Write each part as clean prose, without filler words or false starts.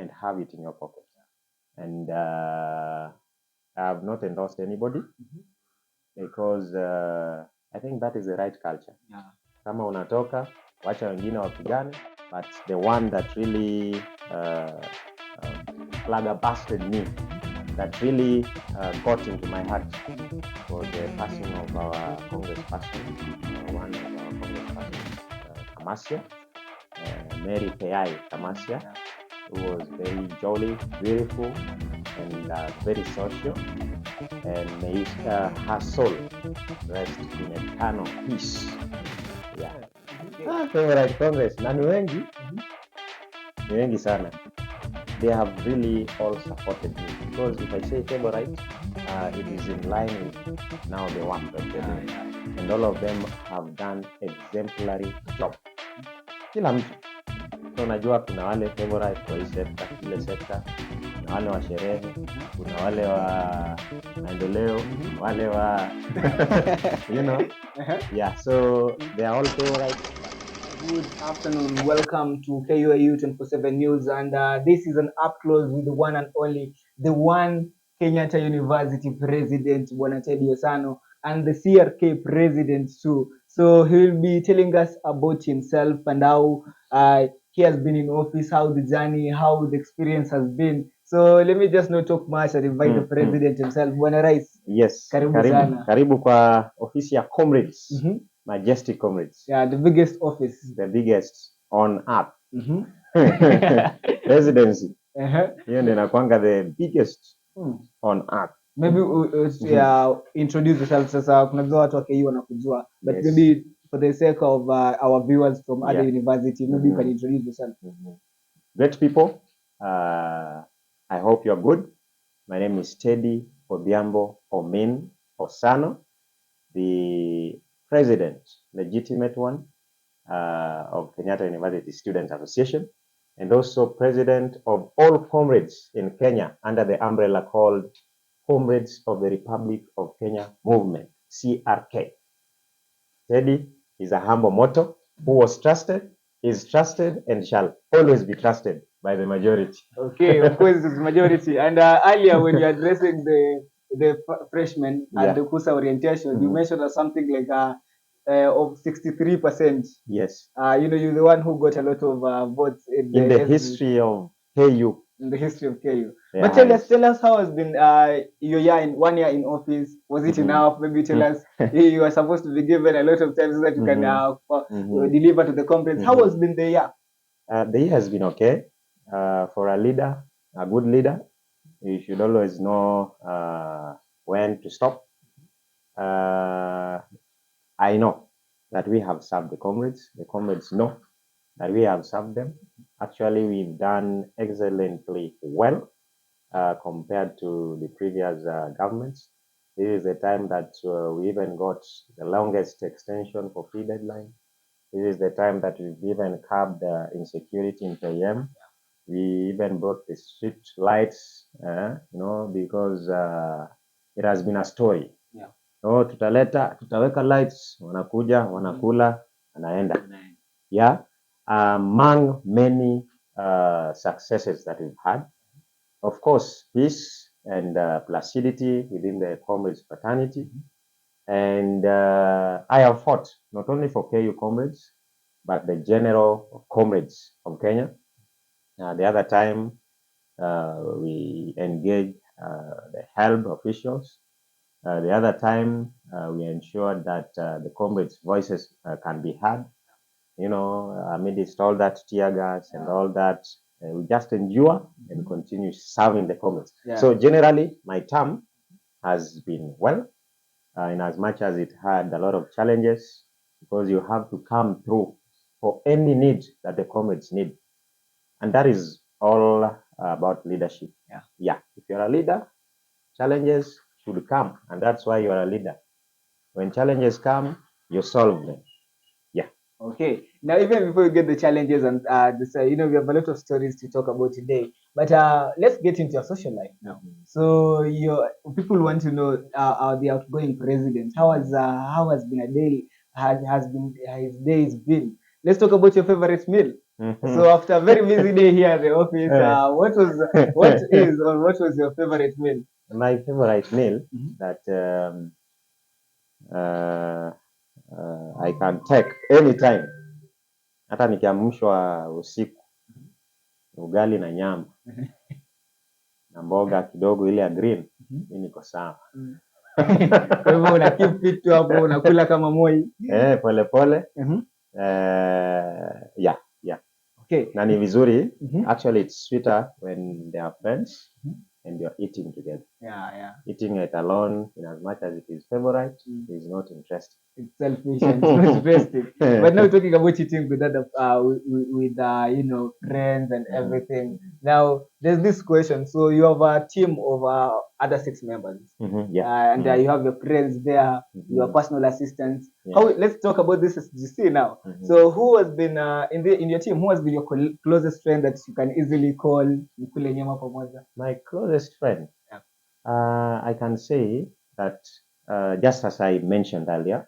and have it in your pocket. And I have not endorsed anybody because I think that is the right culture. Kama unatoka, wacha wengine wapigane, but the one that really flabbergasted me, that really got into my heart, was the passing of our Congress person, one of our Congress persons, Kamasia, Mary Payai Kamasia, who was very jolly, beautiful, and very social. And may her soul rest in eternal peace. Yeah. Favorite Congress, na ni wengi sana. They have really all supported me, because if I say favorite, it is in line with now the work that they're doing, and all of them have done exemplary job. Kila mtu. So najua kuna wale favorite kwa hii sekta, ile sekta, kuna wale wa sherehe, kuna wale wa maendeleo, wale wa you know. Yeah, so they are all favorite. Good afternoon. Welcome to KUAU 24/7 News, and this is an Upclose with the one and only, the one Kenyatta University President, Bwana Osano, and the CRK President too. So he will be telling us about himself and how he has been in office, how the journey, how the experience has been. So let me just not talk much and invite the President himself. Bwana Rais. Yes. Karibu kwa ofisi ya Comrades. Majestic Comrades. Yeah, the biggest office. The biggest on earth. Residency. Hiyo ndio inakuanga the biggest on earth. Maybe introduce yourself sasa, kuna watu wa KU wanakujua, but yes, maybe for the sake of our viewers from other university, maybe you can introduce yourself. Great people, I hope you're good. My name is Teddy Odhiambo Omin Osano, the president, legitimate one, of Kenyatta University Student Association, and also president of all comrades in Kenya under the umbrella called Comrades of the Republic of Kenya Movement, CRK. Teddy is a humble motto who was trusted, is trusted, and shall always be trusted by the majority. Okay, of course it's majority. And earlier when you're addressing the freshmen at the KUSA orientation, you mentioned something like of 63%. Yes. You know, you're the one who got a lot of votes in the history of KU. In the history of KU. Yeah, but tell us how has been your year in 1 year in office. Was it enough? Maybe tell us you are supposed to be given a lot of time so that you can deliver to the conference. How has been the year? The year has been okay. For a leader, a good leader, you should always know when to stop. I know that we have served the comrades. The comrades know that we have served them. Actually, we've done excellently well compared to the previous governments. This is the time that we even got the longest extension for fee deadline. This is the time that we've even curbed insecurity in KM. We even brought the street lights, because it has been a story. No, tutaweka lights, wanakuja, wanakula, wanaenda. Yeah. Among many successes that we've had, of course, peace and placidity within the comrades fraternity. And I have fought not only for KU comrades, but the general comrades of Kenya. The other time, we engaged the HELB officials. The other time, we ensured that the comrades' voices can be heard. You know, amidst all that tear gas and all that, we just endure and continue serving the comrades. So generally, my term has been well, in as much as it had a lot of challenges, because you have to come through for any need that the comrades need. And that is all about leadership. Yeah. If you're a leader, challenges should come, and that's why you are a leader. When challenges come, you solve them. Yeah. Okay. Now, even before we get the challenges and we have a lot of stories to talk about today. But let's get into your social life now. So people want to know the outgoing president. How has been a day? His days been? Let's talk about your favorite meal. So after a very busy day here at the office, what was your favorite meal? My favorite meal Mhm. that uh, I can take anytime, hata nikiamshwa usiku, ugali na nyama na mboga kidogo ile ya green, mimi niko sawa. Kwa hivyo una keep fit tu hapo, unakula kama moi. Pole pole. Mhm. Yeah. Okay. Na ni vizuri. Mhm. Actually, it's sweeter when they are friends and you're eating together. Yeah. Eating it alone, in as much as it is favorite, is not interesting. It's selfish and it's not interesting. But now talking about eating with other, friends and everything. Now there's this question. So you have a team of other 6 members, Yeah. and you have your friends there, your personal assistants. Yeah. Let's talk about this SGC now. So who has been in your team? Who has been your closest friend that you can easily call? Mkule nyama pamoja? My closest friend. Yeah. I can say that just as I mentioned earlier,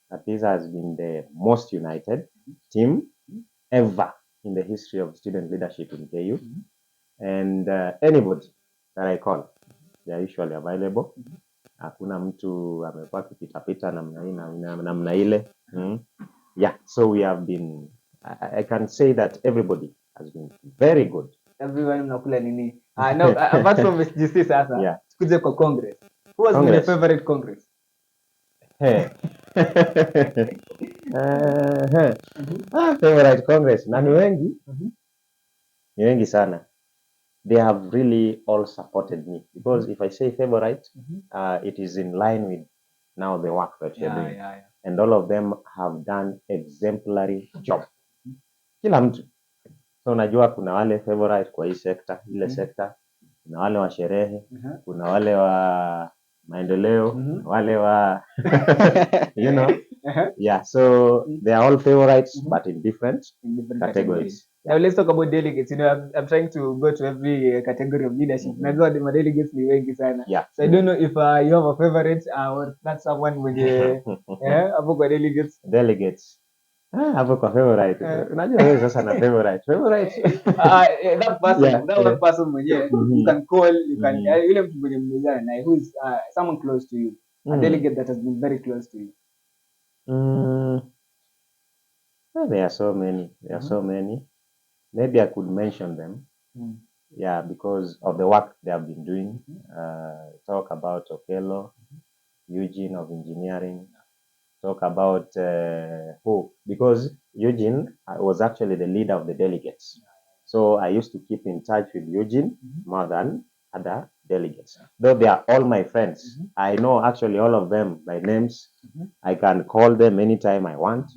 that this has been the most united team ever in the history of student leadership in KU. And anybody that I call, they are usually available. Hakuna mtu amekuwa akipitapita namna hii namna ile. Yeah, so we have been, I can say that everybody has been very good. Everyone mnakula nini? Now apart from SGC sasa, Yeah. tukuje kwa Congress. Who has been your favorite Congress? Favorite Congress na ni wengi sana. They have really all supported me because if I say favorite, it is in line with now the work that you're doing. And all of them have done exemplary job. Kila mtu. So unajua kuna wale favorite kwa hii sekta, ile sekta, kuna wale wa sherehe, kuna wale wa maendeleo, wale wa yeah, so they are all favorites but in different categories. Now let's talk about delegates. I'm trying to go to every category of leadership. Najua my delegates ni wengi sana. Yeah. So I don't know if you have a favorite or that's someone mwenye hapo kwa delegates. Delegates. Hapo kwa favorite. Unajua wewe sasa na favorite. That person, one person mwenye you can call, you can yule mtu mwenye mmezana na who is someone close to you. A delegate that has been very close to you. Well, there are so many. Maybe I could mention them. Yeah, because of the work they have been doing. Talk about Okello, Eugene of engineering. Talk about who? Because Eugene was actually the leader of the delegates. So I used to keep in touch with Eugene more than other delegates. Though they are all my friends. I know actually all of them by names. I can call them anytime I want.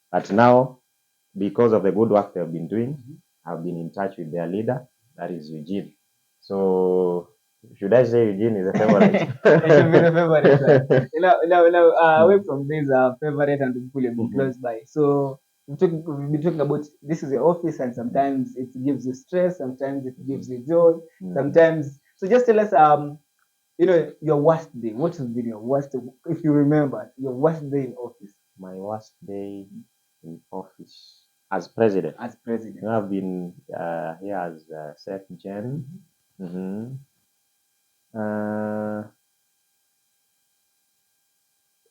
But now, because of the good work they've been doing, I've been in touch with their leader, that is Eugene. So should I say Eugene is a favorite? It should be the favorite. Away from this favorite and people have been close by. So we've been talking about this is the office, and sometimes it gives you stress, sometimes it gives you joy, sometimes. So just tell us, your worst day. What has been your worst, if you remember, your worst day in office? My worst day in office as president. As president, I've been here as Sec Gen.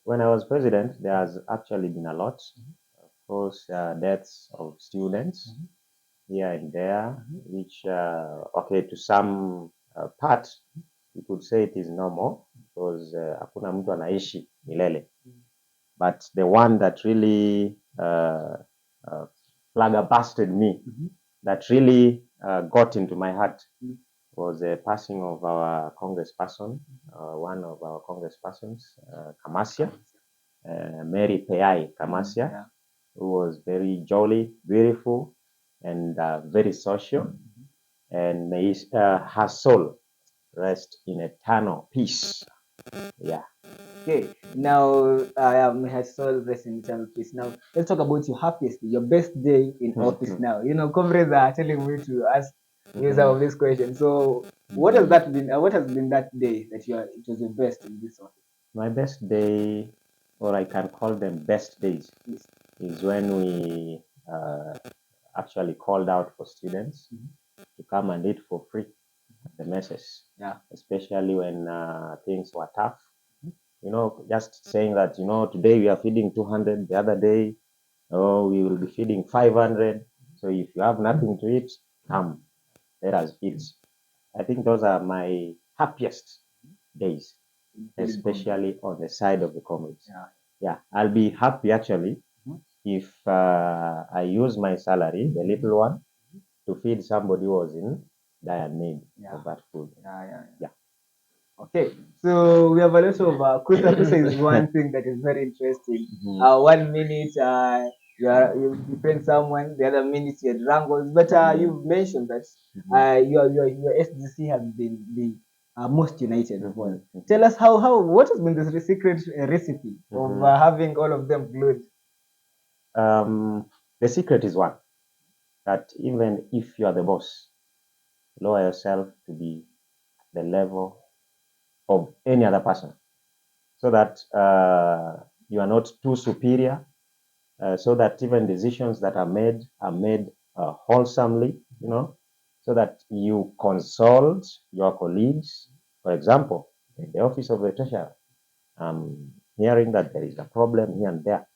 When I was president, there has actually been a lot. Of course, deaths of students here and there, which, to some part, you could say it is normal because hakuna mtu anaishi milele. But the one that really flabbergasted me, that really got into my heart, was the passing of our congressperson, one of our congresspersons, Kamasia, Mary Payai Kamasia, who was very jolly, beautiful, and very social. And may her soul rest in eternal peace. Yeah. Okay, now may her soul rest in eternal peace. Now let's talk about your happiest day, your best day in office. Now comrades are telling me to ask you some of these questions. So what has that been? What has been that day that it was the best in this office? My best day, or I can call them best days, is when we actually called out for students to come and eat for free at the messes, Yeah. especially when things were tough. Just saying that, today we are feeding 200, the other day, oh, we will be feeding 500. So if you have nothing to eat, come, let us eat. I think those are my happiest days, especially on the side of the comrades. Yeah. Yeah, I'll be happy actually if I use my salary, the little one, to feed somebody who was in dire need of that food. Yeah. Okay, so we have a lot of kusa. Kusa is one thing that is very interesting. 1 minute you defend someone, the other minute you had wrangles. But you've mentioned that your SDC has been the most united of all. Tell us what has been the secret recipe of having all of them glued? The secret is one, that even if you are the boss, lower yourself to be the level of any other person, so that you are not too superior, so that even decisions that are made wholesomely, so that you consult your colleagues. For example, in the office of the treasurer, hearing that there is a problem here and there,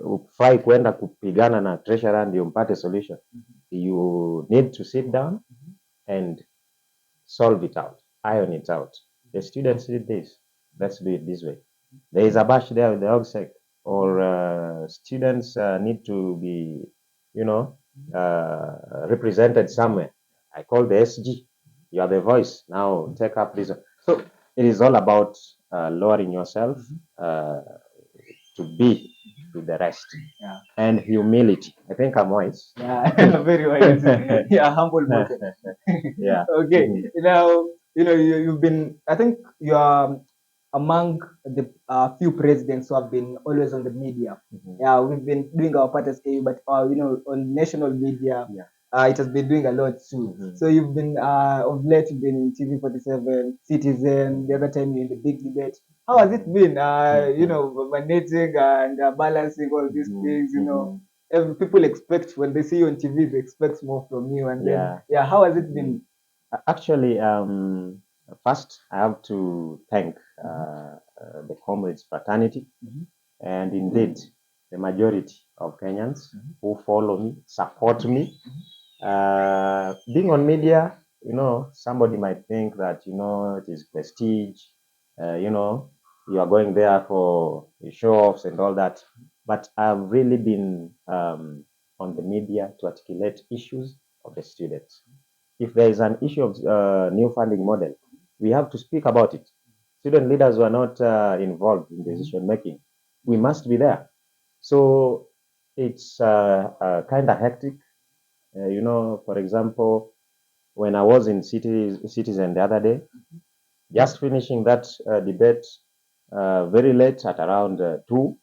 ufai kwenda kupigana na treasurer ndio mpate solution. You need to sit down and solve it out, iron it out. The students did this, let's do it this way. There is a bash there with the OGSEC, or students need to be, represented somewhere. I call the SG. You are the voice. Now take up this. So it is all about lowering yourself to be with the rest. Yeah. And humility. I think I'm wise. Yeah, very wise. Yeah, humble person. Yeah. Okay. Now, you've been, I think you are among the few presidents who have been always on the media. Yeah, we've been doing our part as KU, but on national media, it has been doing a lot too. So you've been of late, you've been in TV47, Citizen. The other time you're in the big debate. How has it been? Managing and balancing all these things. People expect when they see you on TV, they expect more from you. And then, how has it been? Actually, first I have to thank the comrades fraternity, and indeed the majority of Kenyans who follow me, support me. Being on media, somebody might think that it is prestige. You are going there for the show-offs and all that. But I've really been on the media to articulate issues of the students. If there is an issue of new funding model, we have to speak about it. Student leaders were not involved in decision making. We must be there. So it's kind of hectic. For example, when I was in Citizen the other day, just finishing that debate very late at around 2,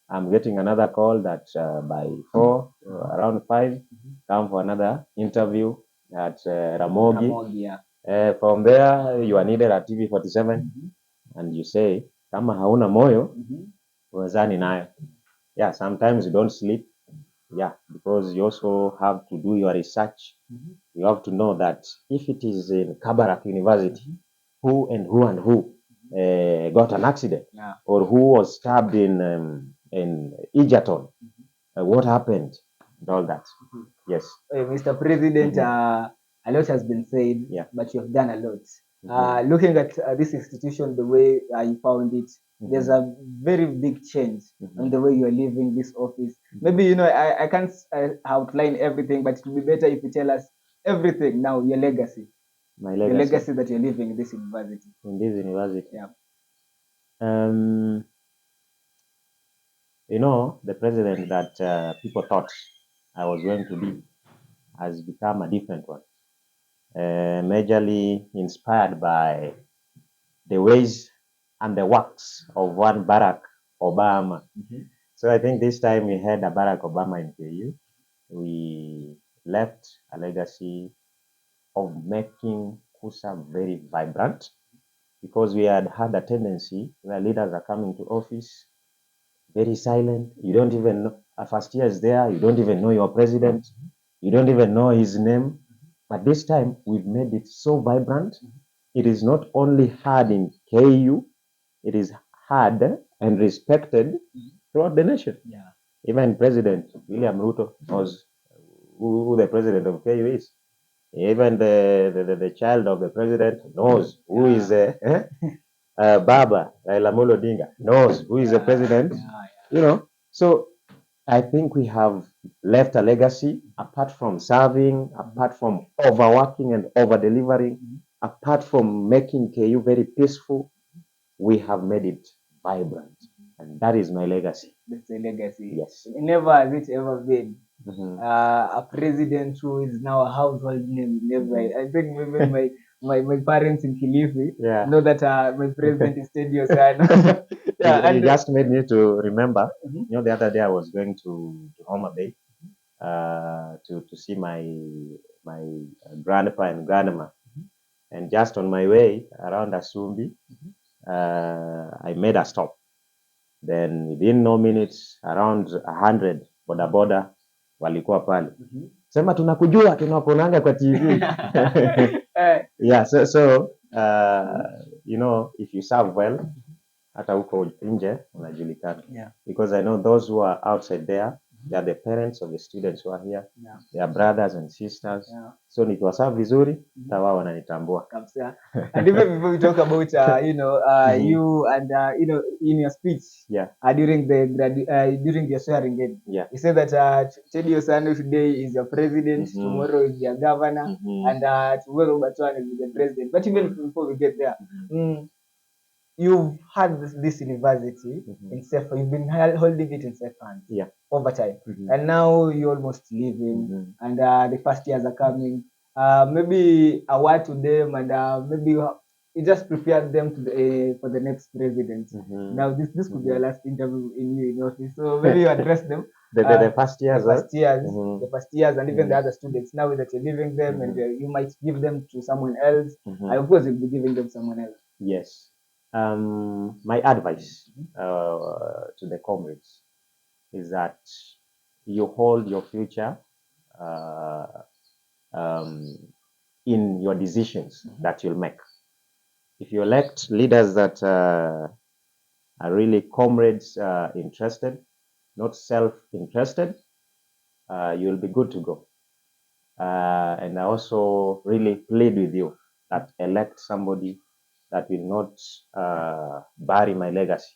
I'm getting another call that by 4, around 5, come for another interview at Ramogi. From there, you are needed at TV47, and you say, kama hauna moyo, wezani nayo. Yeah, sometimes you don't sleep. Yeah, because you also have to do your research. You have to know that if it is in Kabarak University, who got an accident, or who was stabbed in Egerton, what happened, and all that. Yes. Mr. President, a lot has been said, but you have done a lot. Looking at this institution, the way you found it, there's a very big change in the way you are leaving this office. Maybe, I can't outline everything, but it will be better if you tell us everything now, your legacy. My legacy. The legacy that you're leaving in this university. In this university. Yeah. The president that people thought I was going to be has become a different one. Majorly inspired by the ways and the works of one Barack Obama. So I think this time we had a Barack Obama in KU. We left a legacy of making KUSA very vibrant, because we had a tendency where leaders are coming to office, very silent. You don't even know. A first year is there. You don't even know your president. You don't even know his name. But this time, we've made it so vibrant. It is not only heard in KU, it is heard and respected throughout the nation. Yeah. Even President William Ruto knows who the president of KU is. Even the child of the president knows who is Baba Raila Amolo Odinga knows who is the president. You know, so I think we have left a legacy apart from serving, apart from overworking and over delivering, apart from making KU very peaceful. We have made it vibrant, and that is my legacy. That's a legacy. Yes. Never has it ever been Mhm. a president who is now a household name. Never. I think even my parents in Kilifi Yeah. know that my president is Teddy Osano. Yeah, You and just made me to remember. Mhm. You know, the other day I was going to Homa Bay to see my grandpa and grandma, and just on my way around Asumbi, I made a stop. Then within no minutes, around 100 bodaboda walikuwa pale, sema tunakujua, tunakuonanga kwa TV. Yeah, so you know, if you serve well, hata huko nje unajulikana. Yeah. Because I know those who are outside there, they are the parents of the students who are here. Yeah. They are brothers and sisters. Yeah. So nikiwaserve vizuri, hata wao wananitambua. Kabisa. And even before we talk about you and in your speech, Yeah. during during your swearing in, Yeah. you said that Teddy Osano today is your president, tomorrow is your governor, and tomorrow Batwan will be the president. But even before we get there, you've had this university in safe. You've been holding it in safe hands. Yeah. Over time, and now you're almost leaving, and the first years are coming. Maybe a word to them, and maybe you just prepared them to for the next president. Now this could be our last interview in office, so maybe you address them. The first years, the first years, and even the other students. Now that you're leaving them, and you might give them to someone else. And of course, you'll be giving them someone else. Yes. My advice to the comrades is that you hold your future in your decisions that you'll make. If you elect leaders that are really comrades interested, not self-interested, you'll be good to go. And I also really plead with you that elect somebody that will not bury my legacy.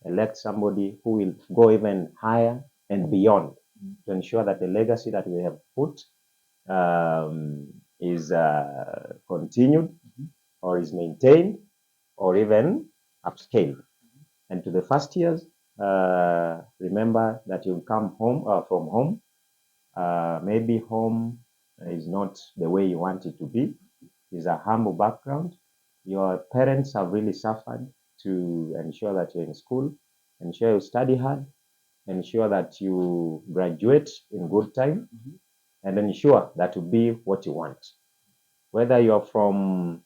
Elect somebody who will go even higher and beyond to ensure that the legacy that we have put is continued or is maintained or even upscaled. And to the first years, remember that you come home from home. Maybe home is not the way you want it to be. It's a humble background. Your parents have really suffered to ensure that you're in school, ensure you study hard, ensure that you graduate in good time, and ensure that you be what you want. Whether you're from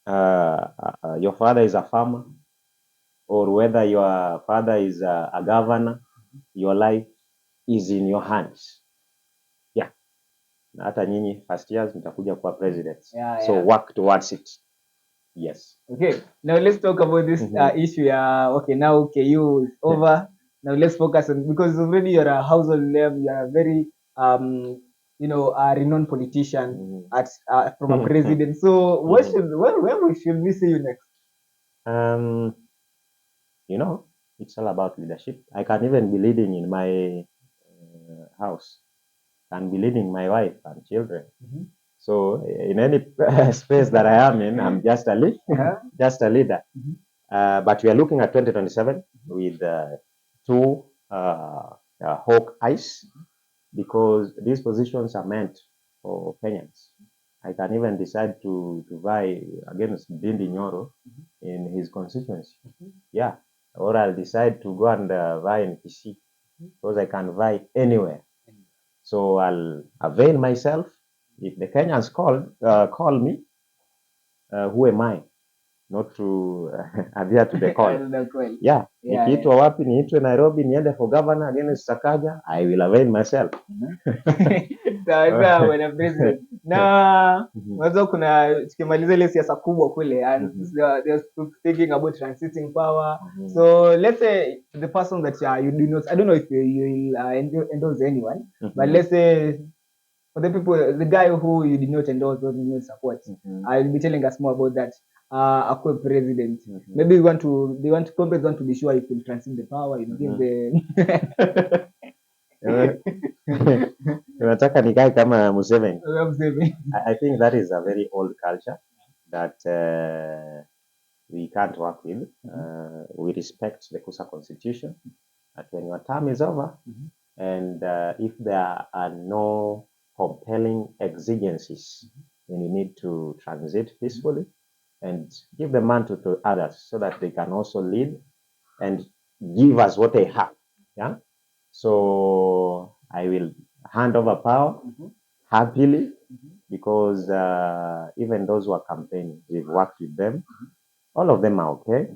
your father is a farmer, or whether your father is a governor, your life is in your hands. Yeah. Na hata nyinyi first years mtakuja kuwa presidents. So work towards it. Yes. Okay. Now let's talk about this issue. Okay, now KU is over. Now let's focus on, because already you're a household name. You're a very a renowned politician from a president. So where should we see you next? You know, it's all about leadership. I can even be leading in my house. Can be leading my wife and children. So in any space that I am in, I'm just a just a leader. But we are looking at 2027 with two hawk eyes, because these positions are meant for Kenyans. I can even decide to vie against Dindi Nyoro in his constituency. Yeah. Or I'll decide to go and vie in Kisii, because I can vie anywhere. So I'll avail myself. If the Kenyans call me, who am I not to adhere to the call. Yeah, Nikiitwa wapi, niitwe Nairobi niende for governor against Sakaja, I will avail myself. Sawa bwana president. Na mwanzo kuna tukimaliza ile siasa kubwa kule and they're speaking about transiting power. So let's say the person that you do not, I don't know if you will endorse anyone, but let's say for the people, the guy who you did not endorse or did not support, I'll be telling us more about that. Akwe president. Maybe Congress want to be sure if you transit the power, you give the Unataka nikae kama Museveni. I think that is a very old culture that we can't work with. We respect the Kusa constitution that when your term is over and if there are no compelling exigencies, then you need to transit peacefully and give the mantle to others so that they can also lead and give us what they have. Yeah. So I will hand over power happily because even those who are campaigning, we've worked with them. All of them are okay.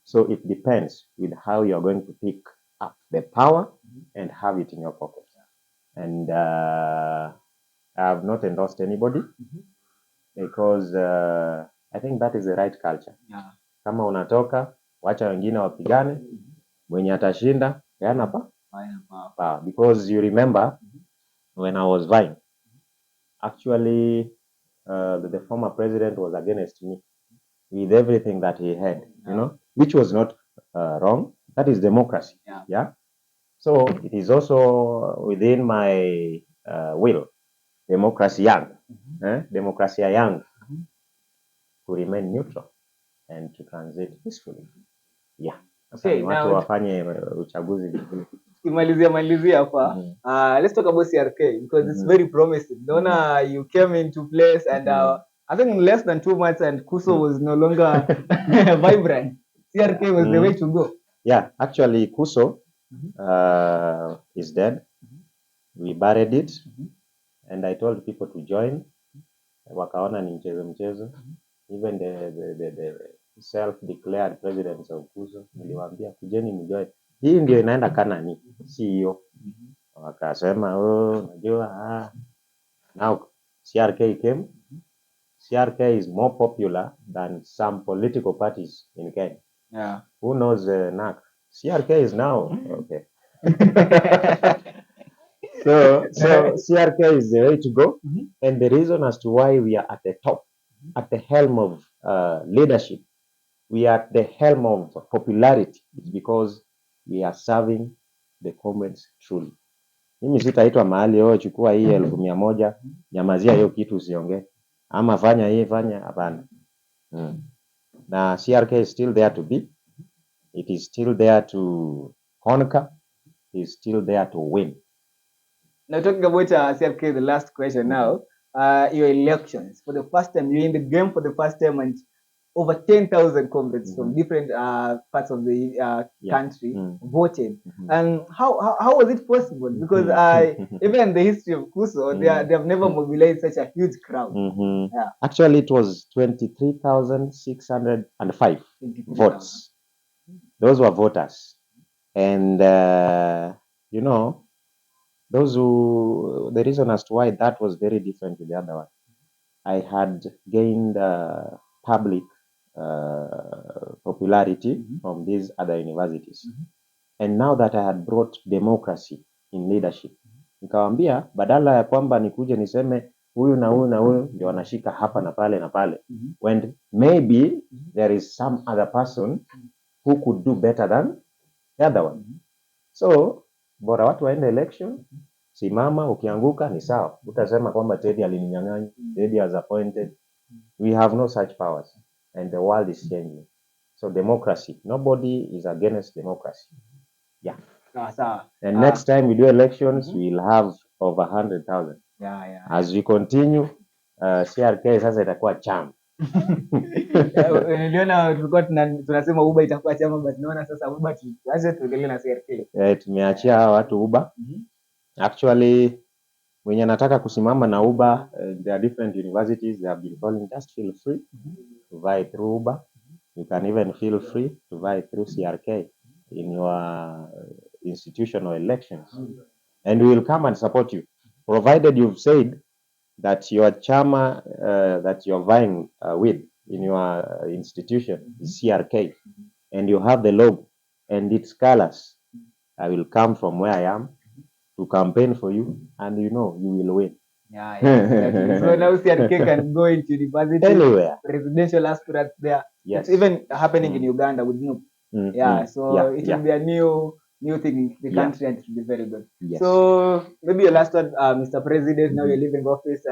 So it depends with how you're going to pick up the power and have it in your pocket. And I have not endorsed anybody because I think that is the right culture. Kama unatoka, wacha wengine wapigane, mwenye atashinda, peana power. Because you remember when I was vying, actually the former president was against me with everything that he had, you know, which was not wrong. That is democracy. Yeah. So it is also within my will, democracy young, to remain neutral and to transit peacefully. Yeah. Okay, watu wafanye uchaguzi vizuri. Malizia hapa. Let's talk about CRK because it's very promising. Naona you came into place and I think in less than 2 months and Kuso was no longer vibrant. CRK was the way to go. Yeah, actually Kuso is dead. We buried it and I told people to join. Wakaona ni mchezo. Even the self-declared presidents of Kuso, niliwaambia kujeni mjoin. Hii ndio inaenda Kanani, si hiyo. Wakasema unajua now CRK came. CRK is more popular than some political parties in Kenya. Yeah. Who knows NAC? CRK is now okay. So CRK is the way to go, and the reason as to why we are at the top, at the helm of leadership, we are at the helm of popularity, is because we are serving the comrades truly. Mimi sitaitwa mahali chukua hii 1,100, nyamazia hiyo kitu usiongee, ama fanya hii fanya, hapana. Na CRK is still there to be. It is still there to conquer. It is still there to win. Now talking about CRK, the last question now, your elections. For the first time, you're in the game for the first time and over 10,000 comrades from different parts of the country voted. And how was it possible? Because even in the history of Kuso, they have never mobilized such a huge crowd. Yeah. Actually, it was 23,605 votes. Those were voters. And, you know, the reason as to why that was very different to the other one, I had gained public popularity from these other universities. And now that I had brought democracy in leadership, nikawambia badala ya kwamba nikuje niseme huyu na huyu na huyu ndio wanashika hapa na pale, when maybe there is some other person who could do better than the other one. So bora watu waende election, simama, ukianguka ni sawa. Utasema kwamba Teddy alininyang'anya, Teddy has appointed. We have no such powers and the world is changing. So democracy, nobody is against democracy. Yeah. And next time we do elections, we'll have over 100,000. Yeah. As we continue, CRK sasa itakuwa chama. Niliona tulikuwa tunasema Uba itakuwa chama, but naona sasa Uba tuache tuendelee na CRK. Tumeachia hawa watu Uba. Actually, when anataka kusimama na Uba, there are different universities they have been calling, just feel free to vie through Uba. You can even feel free to buy through CRK in your institutional elections, and we will come and support you, provided you've said that your chama that you're vying with in your institution is CRK, and you have the logo and its colors. I will come from where I am to campaign for you, and you will win. Yeah, exactly. So now CRK can go into university, anywhere, presidential aspirants there. Yes. It's even happening in Uganda with Noob. Yeah, so it will be a new thing in the country, and it will be very good. Yes. So maybe your last word, Mr. President. Now you're leaving office.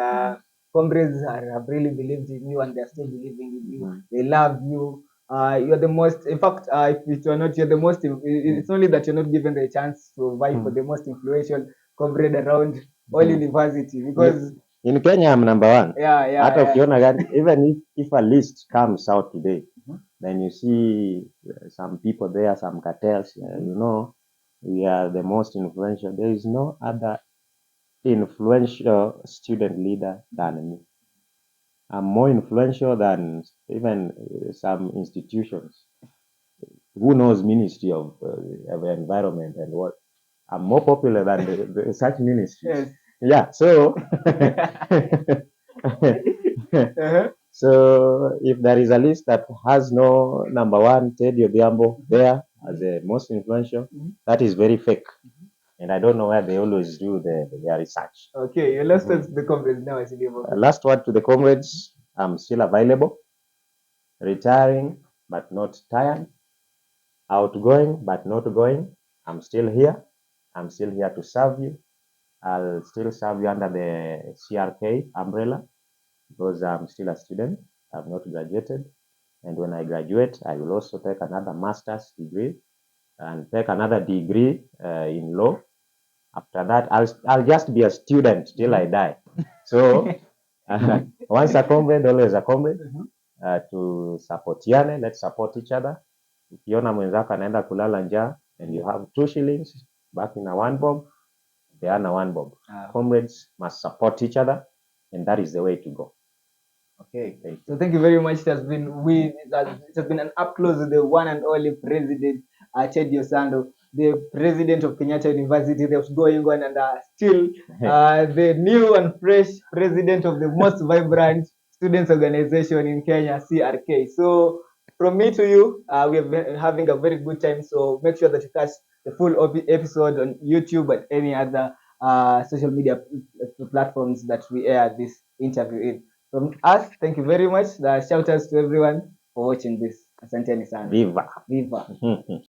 Comrades have really believed in you, and they're still believing in you. They love you. You're the most. In fact, if you're not, you're the most. It's only that you're not given the chance to vie for the most influential comrade around all university, because in Kenya I'm number one. Hata ukiona gani, even if a list comes out today, then you see some people there, some cartels, we are the most influential. There is no other influential student leader than me. I'm more influential than even some institutions. Who knows Ministry of Environment and what? I'm more popular than such ministries. Yeah, so so if there is a list that has no number one Teddy Obiambo there as the most influential, that is very fake. And I don't know where they always do their research. Okay, your last word to the comrades now. Last word to the comrades: I'm still available, retiring but not tired, outgoing but not going. I'm still here. I'm still here to serve you. I'll still serve you under the CRK umbrella because I'm still a student. I've not graduated. And when I graduate, I will also take another master's degree and take another degree in law. After that, I'll just be a student till I die. So once a comrade, always a comrade. Tusapotiane, let's support each other. Ukiona mwenzako anaenda kulala njaa and you have 2 shillings back in a 1 bob, they are a 1 bob. Comrades must support each other, and that is the way to go. Okay, so thank you very much. It has been an up close with the one and only President Teddy Osano, the president of Kenyatta University, that's going on, and still the new and fresh president of the most vibrant students organization in Kenya, CRK. So from me to you, we have been having a very good time. So make sure that you catch the full episode on YouTube and any other social media platforms that we air this interview in. From us, thank you very much. The shout outs to everyone for watching this. Asanteni sana. Viva. Viva.